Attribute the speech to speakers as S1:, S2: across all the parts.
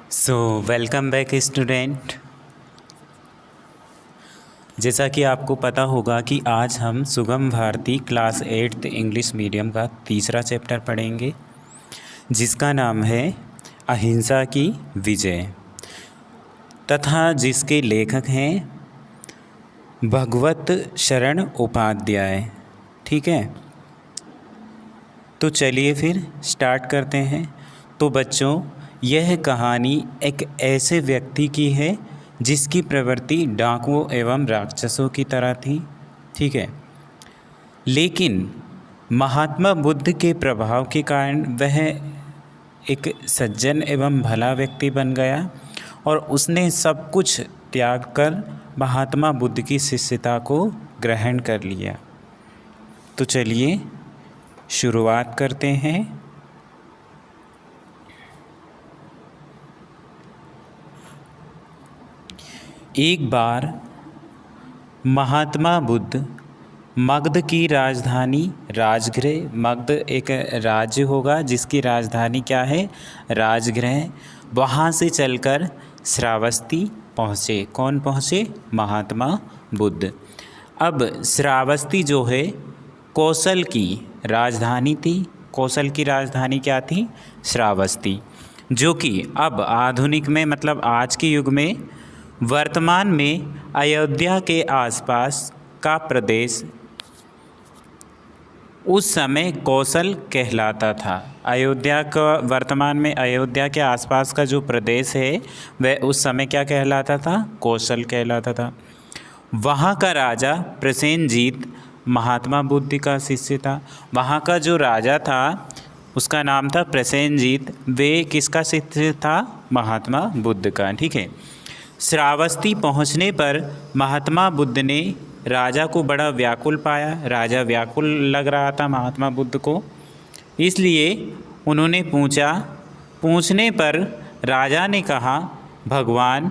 S1: So welcome back student. जैसा कि आपको पता होगा कि आज हम सुगम Bharti class 8th English medium का तीसरा चैप्टर पढ़ेंगे, जिसका नाम है अहिंसा की विजय, तथा जिसके लेखक हैं भगवत शरण उपाध्याय। ठीक है, तो चलिए फिर स्टार्ट करते हैं। तो बच्चों, यह कहानी एक ऐसे व्यक्ति की है जिसकी प्रवृत्ति डाकुओं एवं राक्षसों की तरह थी। ठीक है, लेकिन महात्मा बुद्ध के प्रभाव के कारण वह एक सज्जन एवं भला व्यक्ति बन गया और उसने सब कुछ त्याग कर महात्मा बुद्ध की शिष्यता को ग्रहण कर लिया। तो चलिए शुरुआत करते हैं। एक बार महात्मा बुद्ध मगध की राजधानी राजगृह, मगध एक राज्य होगा जिसकी राजधानी क्या है, राजगृह, वहाँ से चलकर श्रावस्ती पहुँचे। कौन पहुँचे? महात्मा बुद्ध। अब श्रावस्ती जो है कौशल की राजधानी थी। कौशल की राजधानी क्या थी? श्रावस्ती, जो कि अब आधुनिक में मतलब आज के युग में वर्तमान में अयोध्या के आसपास का प्रदेश उस समय कौशल कहलाता था। अयोध्या का वर्तमान में अयोध्या के आसपास का जो प्रदेश है वह उस समय क्या कहलाता था? कौशल कहलाता था। वहाँ का राजा प्रसेनजीत महात्मा बुद्ध का शिष्य था। वहाँ का जो राजा था उसका नाम था प्रसेनजीत। वे किसका शिष्य था? महात्मा बुद्ध का। ठीक है, श्रावस्ती पहुँचने पर महात्मा बुद्ध ने राजा को बड़ा व्याकुल पाया। राजा व्याकुल लग रहा था महात्मा बुद्ध को, इसलिए उन्होंने पूछने पर राजा ने कहा, भगवान,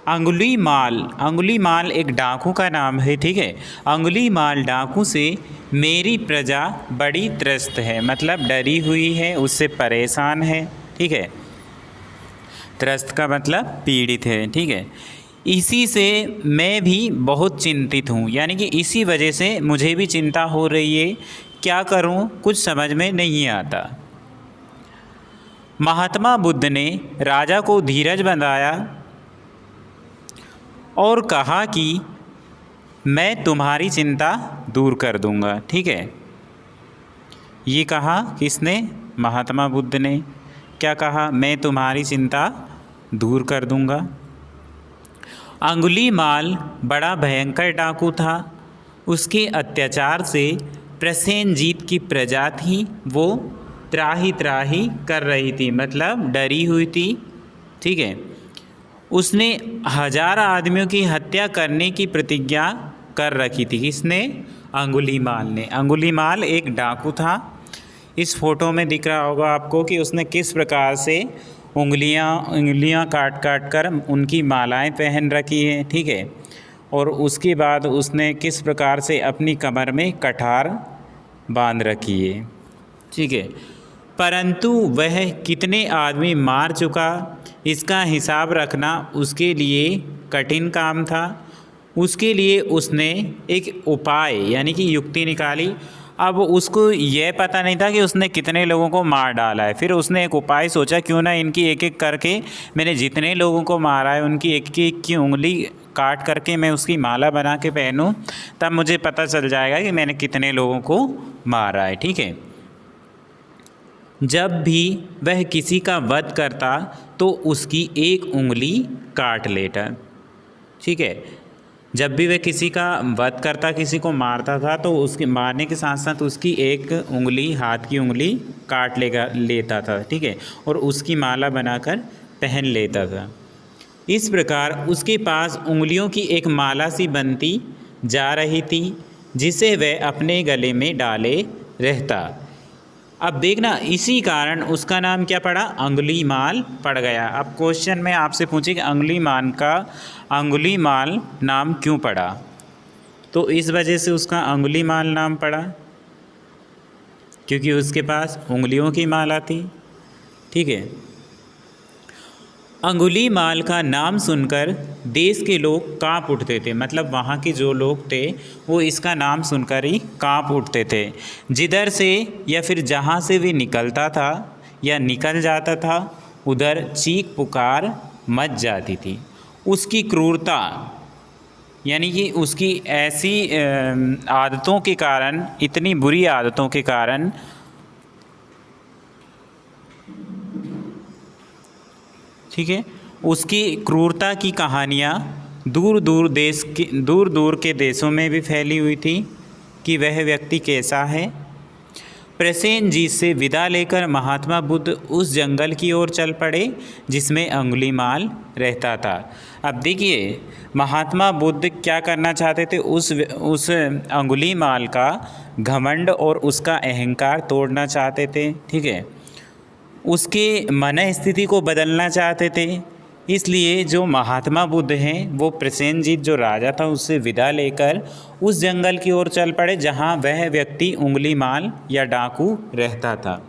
S1: अंगुलीमाल एक डाकू का नाम है। ठीक है, अंगुलीमाल डाकू से मेरी प्रजा बड़ी त्रस्त है, मतलब डरी हुई है, उससे परेशान है। ठीक है, त्रस्त का मतलब पीड़ित है। ठीक है, इसी से मैं भी बहुत चिंतित हूँ, यानी कि इसी वजह से मुझे भी चिंता हो रही है। क्या करूँ, कुछ समझ में नहीं आता। महात्मा बुद्ध ने राजा को धीरज बंधाया और कहा कि मैं तुम्हारी चिंता दूर कर दूंगा। ठीक है, ये कहा किसने? महात्मा बुद्ध ने। क्या कहा? मैं तुम्हारी चिंता दूर कर दूंगा। अंगुलीमाल बड़ा भयंकर डाकू था। उसके अत्याचार से प्रसेनजीत की प्रजा थी वो त्राही त्राही कर रही थी, मतलब डरी हुई थी। ठीक है, उसने 1000 आदमियों की हत्या करने की प्रतिज्ञा कर रखी थी। किसने? अंगुलीमाल ने। अंगुलीमाल एक डाकू था। इस फोटो में दिख रहा होगा आपको कि उसने किस प्रकार से उंगलियां काट काट कर उनकी मालाएं पहन रखी हैं। ठीक है, और उसके बाद उसने किस प्रकार से अपनी कमर में कठार बांध रखी है। ठीक है, परंतु वह कितने आदमी मार चुका इसका हिसाब रखना उसके लिए कठिन काम था। उसके लिए उसने एक उपाय यानी कि युक्ति निकाली। अब उसको यह पता नहीं था कि उसने कितने लोगों को मार डाला है। फिर उसने एक उपाय सोचा, क्यों ना इनकी एक एक करके मैंने जितने लोगों को मारा है उनकी एक एक की उंगली काट करके मैं उसकी माला बना के पहनूं, तब मुझे पता चल जाएगा कि मैंने कितने लोगों को मारा है। ठीक है, जब भी वह किसी का वध करता तो उसकी एक उंगली काट लेता। ठीक है, जब भी वह किसी का वध करता, किसी को मारता था, तो उसके मारने के साथ साथ उसकी एक उंगली, हाथ की उंगली काट लेता था। ठीक है, और उसकी माला बनाकर पहन लेता था। इस प्रकार उसके पास उंगलियों की एक माला सी बनती जा रही थी जिसे वह अपने गले में डाले रहता। अब देखना, इसी कारण उसका नाम क्या पड़ा? अंगुलीमाल पड़ गया। अब क्वेश्चन में आपसे पूछे कि अंगुलीमाल नाम क्यों पड़ा, तो इस वजह से उसका अंगुलीमाल नाम पड़ा क्योंकि उसके पास उंगलियों की माला थी। ठीक है, अंगुलीमाल का नाम सुनकर देश के लोग कांप उठते थे, मतलब वहाँ के जो लोग थे वो इसका नाम सुनकर ही कांप उठते थे। जिधर से या फिर जहाँ से भी निकलता था या निकल जाता था उधर चीख पुकार मच जाती थी। उसकी क्रूरता यानी कि उसकी ऐसी आदतों के कारण, इतनी बुरी आदतों के कारण ठीक है, उसकी क्रूरता की कहानियाँ दूर दूर के देशों में भी फैली हुई थी कि वह व्यक्ति कैसा है। प्रसेनजीत से विदा लेकर महात्मा बुद्ध उस जंगल की ओर चल पड़े जिसमें अंगुलीमाल रहता था। अब देखिए महात्मा बुद्ध क्या करना चाहते थे, उस अंगुलीमाल का घमंड और उसका अहंकार तोड़ना चाहते थे। ठीक है, उसके मन स्थिति को बदलना चाहते थे। इसलिए जो महात्मा बुद्ध हैं वो प्रसेनजीत जो राजा था उससे विदा लेकर उस जंगल की ओर चल पड़े जहाँ वह व्यक्ति अंगुलीमाल या डाकू रहता था।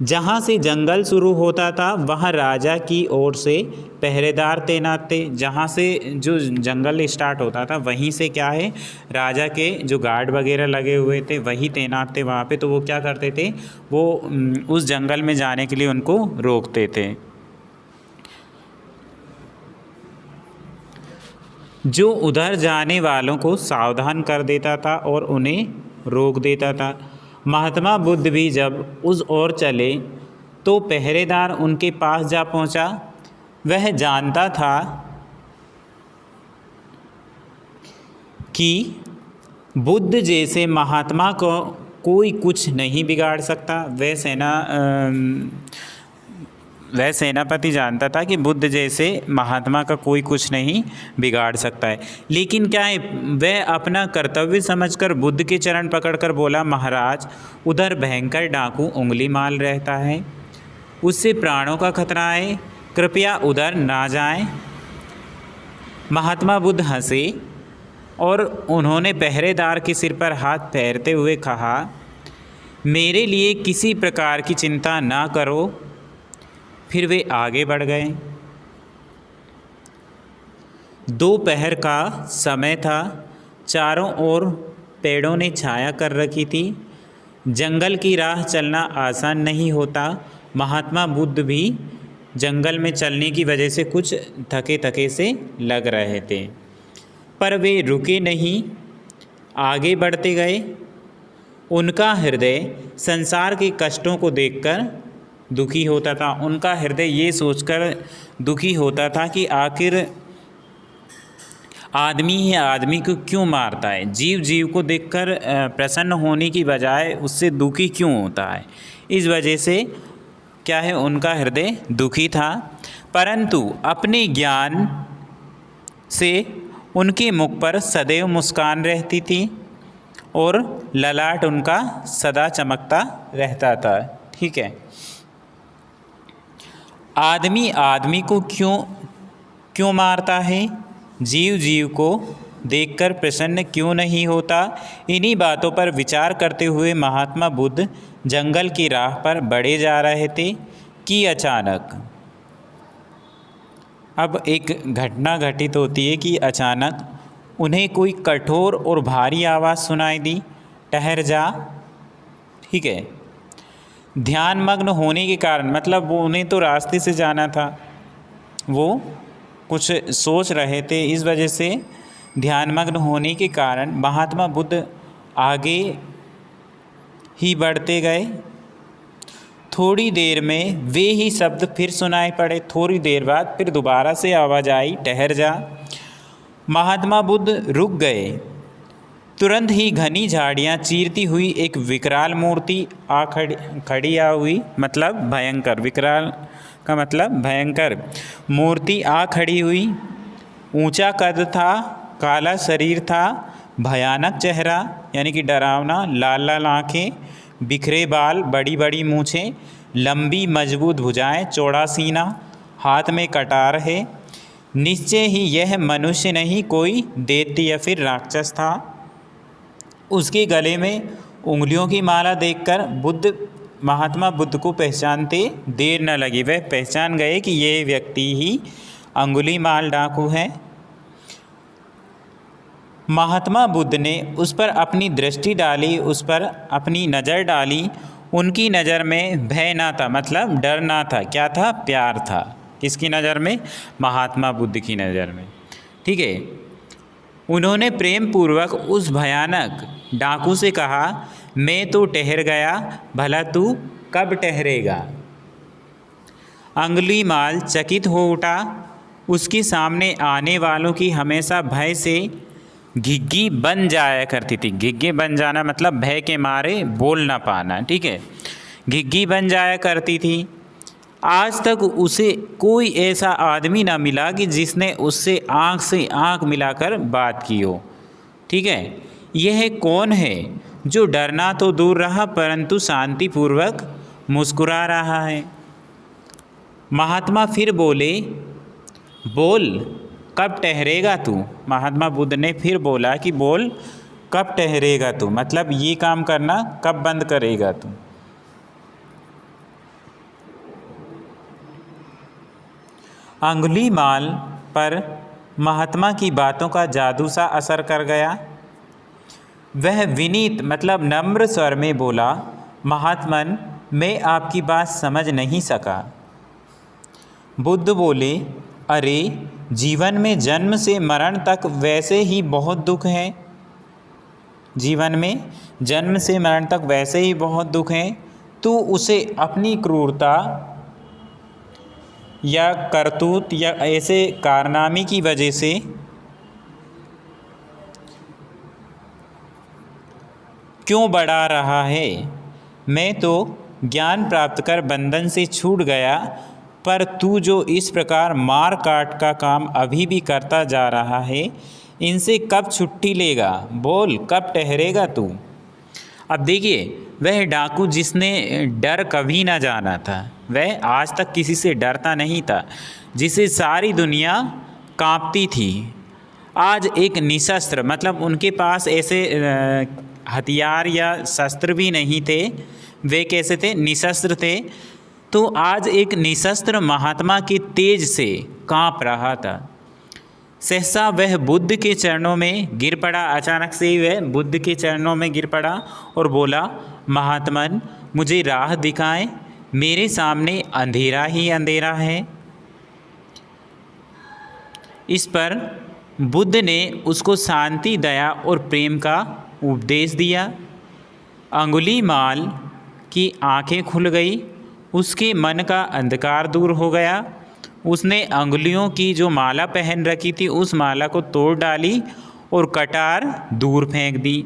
S1: जहाँ से जंगल शुरू होता था वहाँ राजा की ओर से पहरेदार तैनात थे। जहाँ से जो जंगल स्टार्ट होता था वहीं से क्या है, राजा के जो गार्ड वगैरह लगे हुए थे वही तैनात थे वहाँ पे। तो वो क्या करते थे, वो उस जंगल में जाने के लिए उनको रोकते थे। जो उधर जाने वालों को सावधान कर देता था और उन्हें रोक देता था। महात्मा बुद्ध भी जब उस ओर चले तो पहरेदार उनके पास जा पहुंचा। वह जानता था कि बुद्ध जैसे महात्मा को कोई कुछ नहीं बिगाड़ सकता। वह सेनापति जानता था कि बुद्ध जैसे महात्मा का कोई कुछ नहीं बिगाड़ सकता है। लेकिन क्या है, वह अपना कर्तव्य समझकर बुद्ध के चरण पकड़कर बोला, महाराज उधर भयंकर डाकू अंगुलीमाल रहता है, उससे प्राणों का खतरा है, कृपया उधर ना जाएं। महात्मा बुद्ध हंसे और उन्होंने पहरेदार के सिर पर हाथ फेरते हुए कहा, मेरे लिए किसी प्रकार की चिंता ना करो। फिर वे आगे बढ़ गए। दोपहर का समय था। चारों ओर पेड़ों ने छाया कर रखी थी। जंगल की राह चलना आसान नहीं होता। महात्मा बुद्ध भी जंगल में चलने की वजह से कुछ थके थके से लग रहे थे, पर वे रुके नहीं, आगे बढ़ते गए। उनका हृदय संसार के कष्टों को देखकर दुखी होता था। उनका हृदय ये सोचकर दुखी होता था कि आखिर आदमी ही आदमी को क्यों मारता है, जीव जीव को देखकर प्रसन्न होने की बजाय उससे दुखी क्यों होता है। इस वजह से क्या है, उनका हृदय दुखी था। परंतु अपने ज्ञान से उनके मुख पर सदैव मुस्कान रहती थी और ललाट उनका सदा चमकता रहता था। ठीक है, आदमी आदमी को क्यों मारता है, जीव जीव को देखकर प्रसन्न क्यों नहीं होता। इन्हीं बातों पर विचार करते हुए महात्मा बुद्ध जंगल की राह पर बढ़े जा रहे थे कि अचानक अब एक घटना घटित होती है कि अचानक उन्हें कोई कठोर और भारी आवाज़ सुनाई दी, ठहर जा। ठीक है, ध्यानमग्न होने के कारण, मतलब वो उन्हें तो रास्ते से जाना था, वो कुछ सोच रहे थे, इस वजह से ध्यानमग्न होने के कारण महात्मा बुद्ध आगे ही बढ़ते गए। थोड़ी देर में वे ही शब्द फिर सुनाई पड़े। थोड़ी देर बाद फिर दोबारा से आवाज़ आई, ठहर जा। महात्मा बुद्ध रुक गए। तुरंत ही घनी झाड़ियाँ चीरती हुई एक विकराल मूर्ति खड़ी हुई, मतलब भयंकर, विकराल का मतलब भयंकर मूर्ति खड़ी हुई। ऊंचा कद था, काला शरीर था, भयानक चेहरा यानी कि डरावना, लाल लाल आँखें, बिखरे बाल, बड़ी बड़ी मूँछें, लंबी मजबूत भुजाएं, चौड़ा सीना, हाथ में कटार है। निश्चय ही यह मनुष्य नहीं, कोई दैत्य या फिर राक्षस था। उसके गले में उंगलियों की माला देखकर बुद्ध महात्मा बुद्ध को पहचानते देर न लगी, वह पहचान गए कि ये व्यक्ति ही अंगुलीमाल डाकू है। महात्मा बुद्ध ने उस पर अपनी दृष्टि डाली, उस पर अपनी नज़र डाली। उनकी नज़र में भय ना था, मतलब डर ना था, क्या था? प्यार था। किसकी नज़र में? महात्मा बुद्ध की नज़र में। ठीक है। उन्होंने प्रेम पूर्वक उस भयानक डाकू से कहा, मैं तो ठहर गया, भला तू कब ठहरेगा? अंगुलीमाल चकित हो उठा। उसके सामने आने वालों की हमेशा भय से घिग्गी बन जाया करती थी। घिग्गी बन जाना मतलब भय के मारे बोल ना पाना। ठीक है, घिग्गी बन जाया करती थी। आज तक उसे कोई ऐसा आदमी ना मिला कि जिसने उससे आँख से आँख मिलाकर बात की हो। ठीक है, यह कौन है जो डरना तो दूर रहा परंतु शांतिपूर्वक मुस्कुरा रहा है? महात्मा फिर बोले, बोल कब ठहरेगा तू? महात्मा बुद्ध ने फिर बोला कि बोल कब ठहरेगा तू, मतलब ये काम करना कब बंद करेगा तू? अंगुलीमाल पर महात्मा की बातों का जादू सा असर कर गया। वह विनीत मतलब नम्र स्वर में बोला, महात्मन मैं आपकी बात समझ नहीं सका। बुद्ध बोले, अरे जीवन में जन्म से मरण तक वैसे ही बहुत दुख हैं। जीवन में जन्म से मरण तक वैसे ही बहुत दुख हैं। तू उसे अपनी क्रूरता या करतूत या ऐसे कारनामे की वजह से क्यों बढ़ा रहा है? मैं तो ज्ञान प्राप्त कर बंधन से छूट गया, पर तू जो इस प्रकार मार काट का काम अभी भी करता जा रहा है, इनसे कब छुट्टी लेगा? बोल कब ठहरेगा तू? अब देखिए, वह डाकू जिसने डर कभी ना जाना था, वह आज तक किसी से डरता नहीं था, जिसे सारी दुनिया कांपती थी, आज एक निशस्त्र मतलब उनके पास ऐसे हथियार या शस्त्र भी नहीं थे, वे कैसे थे? निशस्त्र थे। तो आज एक निशस्त्र महात्मा के तेज से कांप रहा था। सहसा वह बुद्ध के चरणों में गिर पड़ा। अचानक से वह बुद्ध के चरणों में गिर पड़ा और बोला, महात्मन मुझे राह दिखाएं, मेरे सामने अंधेरा ही अंधेरा है। इस पर बुद्ध ने उसको शांति, दया और प्रेम का उपदेश दिया। अंगुलीमाल की आंखें खुल गई, उसके मन का अंधकार दूर हो गया। उसने अंगुलियों की जो माला पहन रखी थी उस माला को तोड़ डाली और कटार दूर फेंक दी।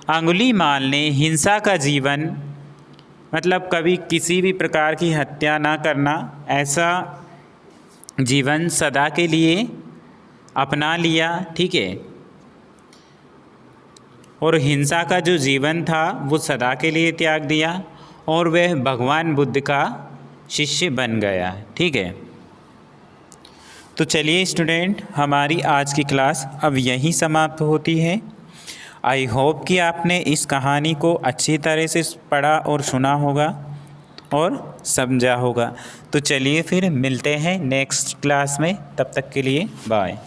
S1: अंगुलीमाल ने हिंसा का जीवन मतलब कभी किसी भी प्रकार की हत्या ना करना, ऐसा जीवन सदा के लिए अपना लिया। ठीक है, और हिंसा का जो जीवन था वो सदा के लिए त्याग दिया और वह भगवान बुद्ध का शिष्य बन गया। ठीक है, तो चलिए स्टूडेंट, हमारी आज की क्लास अब यहीं समाप्त होती है। आई होप कि आपने इस कहानी को अच्छी तरह से पढ़ा और सुना होगा और समझा होगा। तो चलिए फिर मिलते हैं नेक्स्ट क्लास में, तब तक के लिए बाय।